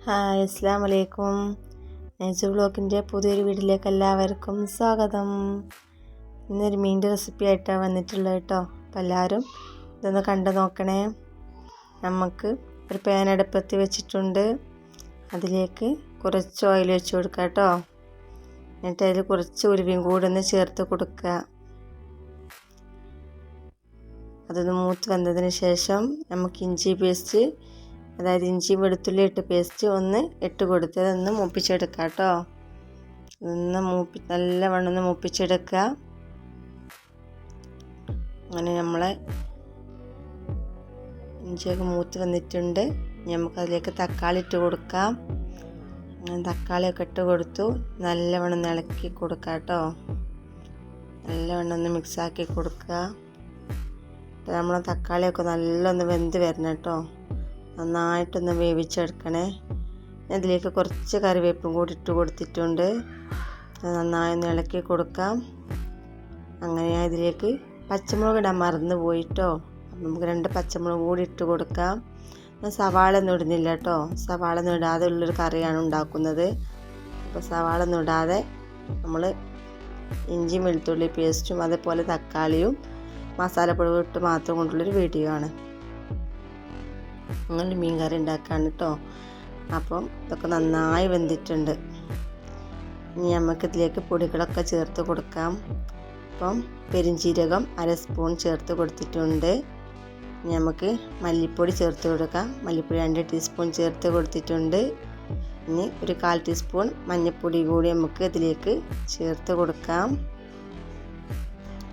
Hi അസ്സലാമു അലൈക്കും. നൈസു വ്ളോഗിൻ്റെ പുതിയൊരു വീഡിയോയിലേക്ക് എല്ലാവർക്കും സ്വാഗതം. ഇന്നൊരു മീൻ്റെ റെസിപ്പി ആയിട്ടാണ് വന്നിട്ടുള്ളത് കേട്ടോ. അപ്പോൾ എല്ലാവരും ഇതൊന്ന് കണ്ടു നോക്കണേ. നമുക്ക് ഒരു പാൻ അടുപ്പത്ത് വെച്ചിട്ടുണ്ട്. അതിലേക്ക് കുറച്ച് ഓയിൽ വെച്ച് കൊടുക്കുക കേട്ടോ. എന്നിട്ട് അതിൽ കുറച്ച് ഉലുവയും കൂടെ ഒന്ന് ചേർത്ത് കൊടുക്കുക. അതൊന്ന് മൂത്ത് വന്നതിന് ശേഷം നമുക്ക് ഇഞ്ചി പേസ്റ്റ്, അതായത് ഇഞ്ചി വെളുത്തുള്ളി ഇട്ട് പേസ്റ്റ് ഒന്ന് ഇട്ട് കൊടുത്ത് അതൊന്ന് മൂപ്പിച്ചെടുക്കുക കേട്ടോ. നല്ലവണ്ണം ഒന്ന് മൂപ്പിച്ചെടുക്കുക. അങ്ങനെ നമ്മളെ ഇഞ്ചിയൊക്കെ മൂത്ത് വന്നിട്ടുണ്ട്. നമുക്കതിലേക്ക് തക്കാളി ഇട്ട് കൊടുക്കാം. അങ്ങനെ തക്കാളിയൊക്കെ ഇട്ട് കൊടുത്തു നല്ലവണ്ണം ഇളക്കി കൊടുക്കുക കേട്ടോ. നല്ലവണ്ണം ഒന്ന് മിക്സാക്കി കൊടുക്കുക. നമ്മളെ തക്കാളിയൊക്കെ നല്ലൊന്ന് വെന്ത് വരണം കേട്ടോ. നന്നായിട്ടൊന്ന് വേവിച്ചെടുക്കണേ. ഇതിലേക്ക് കുറച്ച് കറിവേപ്പും കൂടി ഇട്ട് കൊടുത്തിട്ടുണ്ട്. നന്നായി ഒന്ന് ഇളക്കി കൊടുക്കാം. അങ്ങനെ ഇതിലേക്ക് പച്ചമുളക് ഇടാൻ മറന്നു പോയിട്ടോ. നമുക്ക് 2 പച്ചമുളക് കൂടി ഇട്ട് കൊടുക്കാം. സവാള ഒന്നും ഇടുന്നില്ല കേട്ടോ. സവാള ഒന്നും ഇടാതെ ഉള്ളൊരു കറിയാണ് ഉണ്ടാക്കുന്നത്. അപ്പോൾ സവാള ഒന്നും ഇടാതെ നമ്മൾ ഇഞ്ചിയും വെളുത്തുള്ളി പേസ്റ്റും അതേപോലെ തക്കാളിയും മസാലപ്പൊടി ഇട്ട് മാത്രം കൊണ്ടുള്ളൊരു വീഡിയോ ആണ്. അങ്ങനെ മീൻ കറി ഉണ്ടാക്കാണ് കേട്ടോ. അപ്പം ഇതൊക്കെ നന്നായി വെന്തിട്ടുണ്ട്. ഇനി നമുക്ക് ഇതിലേക്ക് പൊടികളൊക്കെ ചേർത്ത് കൊടുക്കാം. അപ്പം പെരുംജീരകം 1/2 സ്പൂൺ ചേർത്ത് കൊടുത്തിട്ടുണ്ട്. ഇനി നമുക്ക് മല്ലിപ്പൊടി ചേർത്ത് കൊടുക്കാം. മല്ലിപ്പൊടി 2 ടീസ്പൂൺ ചേർത്ത് കൊടുത്തിട്ടുണ്ട്. ഇനി ഒരു 1/4 ടീസ്പൂൺ മഞ്ഞൾപ്പൊടി കൂടി നമുക്ക് ഇതിലേക്ക് ചേർത്ത് കൊടുക്കാം.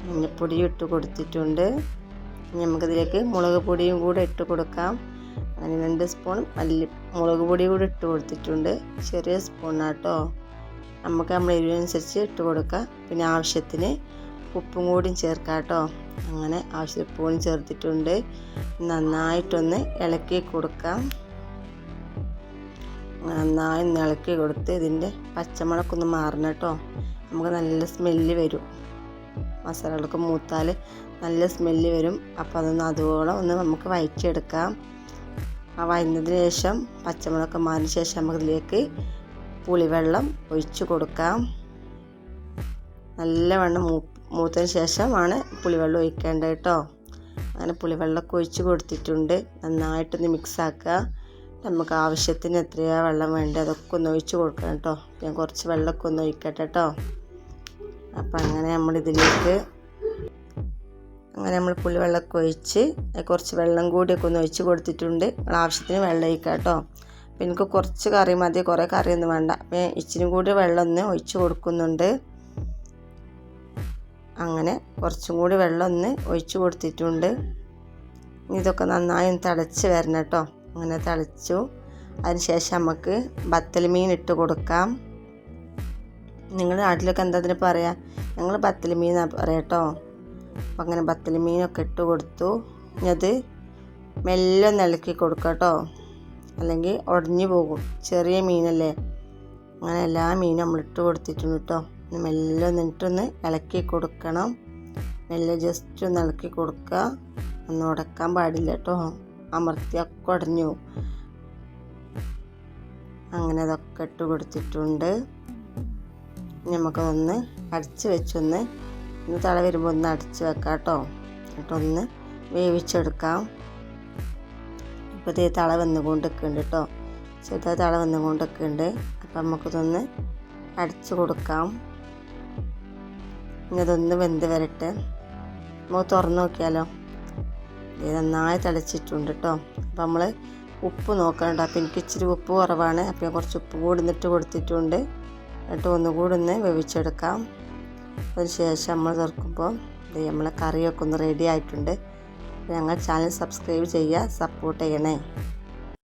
മഞ്ഞൾപ്പൊടി ഇട്ട് കൊടുത്തിട്ടുണ്ട്. ഇനി നമുക്കിതിലേക്ക് മുളക് പൊടിയും കൂടെ ഇട്ട് കൊടുക്കാം. അങ്ങനെ 2 സ്പൂൺ മുളക് പൊടി കൂടി ഇട്ട് കൊടുത്തിട്ടുണ്ട്. ചെറിയ സ്പൂണാട്ടോ. നമുക്ക് നമ്മുടെ എരിവനുസരിച്ച് ഇട്ട് കൊടുക്കാം. പിന്നെ ആവശ്യത്തിന് ഉപ്പും കൂടിയും ചേർക്കാം കേട്ടോ. അങ്ങനെ ആവശ്യത്തിന് ഉപ്പും ചേർത്തിട്ടുണ്ട്. നന്നായിട്ടൊന്ന് ഇളക്കി കൊടുക്കാം. നന്നായി ഒന്ന് ഇളക്കി കൊടുത്ത് ഇതിൻ്റെ പച്ചമുളകൊന്ന് മാറണം കേട്ടോ. നമുക്ക് നല്ല സ്മെല്ല് വരും. മസാലകളൊക്കെ മൂത്താൽ നല്ല സ്മെല്ല് വരും. അപ്പോൾ അതുപോലെ ഒന്ന് നമുക്ക് വഴറ്റിയെടുക്കാം. ആ വഴന്നതിന് ശേഷം പച്ചമുളകൊക്കെ മാറിയ ശേഷം നമുക്കിതിലേക്ക് പുളിവെള്ളം ഒഴിച്ച് കൊടുക്കാം. നല്ലവണ്ണം മൂത്തതിന് ശേഷമാണ് പുളിവെള്ളം ഒഴിക്കേണ്ടത് കേട്ടോ. അങ്ങനെ പുളിവെള്ളമൊക്കെ ഒഴിച്ച് കൊടുത്തിട്ടുണ്ട്. നന്നായിട്ടൊന്ന് മിക്സാക്കുക. നമുക്ക് ആവശ്യത്തിന് എത്രയാണ് വെള്ളം വേണ്ടത് അതൊക്കെ ഒന്ന് ഒഴിച്ച് കൊടുക്കണം കേട്ടോ. ഞാൻ കുറച്ച് വെള്ളമൊക്കെ ഒന്ന് ഒഴിക്കട്ടെ കേട്ടോ. അപ്പം അങ്ങനെ നമ്മൾ പുളിവെള്ളമൊക്കെ ഒഴിച്ച് കുറച്ച് വെള്ളം കൂടിയൊക്കെ ഒന്ന് ഒഴിച്ച് കൊടുത്തിട്ടുണ്ട്. ആവശ്യത്തിന് വെള്ളം ഒഴിക്കുക കേട്ടോ. അപ്പം എനിക്ക് കുറച്ച് കറി മതി, കുറേ കറിയൊന്നും വേണ്ട. അപ്പം ഇച്ചിരി കൂടി വെള്ളം ഒന്ന് ഒഴിച്ച് കൊടുക്കുന്നുണ്ട്. അങ്ങനെ കുറച്ചും കൂടി വെള്ളം ഒന്ന് ഒഴിച്ച് കൊടുത്തിട്ടുണ്ട്. ഇതൊക്കെ നന്നായി ഒന്ന് തിളച്ച് വരണം കേട്ടോ. അങ്ങനെ തിളച്ചു. അതിന് ശേഷം നമുക്ക് ബത്തൽ മീൻ ഇട്ട് കൊടുക്കാം. നിങ്ങളുടെ നാട്ടിലൊക്കെ എന്താ അതിന് പറയുക? ഞങ്ങൾ ബത്തൽ മീൻ എന്നാണ് പറയാം കേട്ടോ. അപ്പം അങ്ങനെ ബത്തൽ മീനൊക്കെ ഇട്ട് കൊടുത്തു. ഇനി അത് മെല്ലെ ഒന്ന് ഇളക്കി കൊടുക്കുക കേട്ടോ. അല്ലെങ്കിൽ ഉടഞ്ഞു പോകും. ചെറിയ മീനല്ലേ. അങ്ങനെ എല്ലാ മീനും നമ്മൾ ഇട്ട് കൊടുത്തിട്ടുണ്ട് കേട്ടോ. മെല്ലെ ഒന്നിട്ടൊന്ന് ഇളക്കി കൊടുക്കണം. മെല്ലെ ജസ്റ്റ് ഒന്ന് ഇളക്കി കൊടുക്കുക. ഒന്ന് ഉടക്കാൻ പാടില്ല കേട്ടോ. അമർത്തിയൊക്കെ ഉടഞ്ഞു പോകും. അങ്ങനെ അതൊക്കെ ഇട്ട് കൊടുത്തിട്ടുണ്ട്. നമുക്കതൊന്ന് അടച്ച് വെച്ചൊന്ന് തള വരുമ്പോൾ ഒന്ന് അടച്ച് വെക്കാം കേട്ടോ. എന്നിട്ടൊന്ന് വേവിച്ചെടുക്കാം. ഇപ്പോൾ ഇതേ തള വന്നുകൊണ്ടൊക്കെയുണ്ട് കേട്ടോ. ചെറുതായി തള വന്നുകൊണ്ടൊക്കെയുണ്ട്. അപ്പം നമുക്കിതൊന്ന് അടച്ച് കൊടുക്കാം. ഇനി അതൊന്ന് വെന്ത് വരട്ടെ. നമുക്ക് തുറന്ന് നോക്കിയാലോ. ഇത് നന്നായി തിളച്ചിട്ടുണ്ട് കേട്ടോ. അപ്പം നമ്മൾ ഉപ്പ് നോക്കണ്ട. അപ്പം എനിക്ക് ഇച്ചിരി ഉപ്പ് കുറവാണ്. അപ്പം ഞാൻ കുറച്ച് ഉപ്പ് കൂടി ഇട്ട് കൊടുത്തിട്ടുണ്ട്. എന്നിട്ട് ഒന്നുകൂടി ഒന്ന് വേവിച്ചെടുക്കാം. അതിന് ശേഷം നമ്മൾ തുറക്കുമ്പോൾ നമ്മളെ കറിയൊക്കെ ഒന്ന് റെഡി ആയിട്ടുണ്ട്. ഞങ്ങൾ ചാനൽ സബ്സ്ക്രൈബ് ചെയ്യുക, സപ്പോർട്ട് ചെയ്യണേ.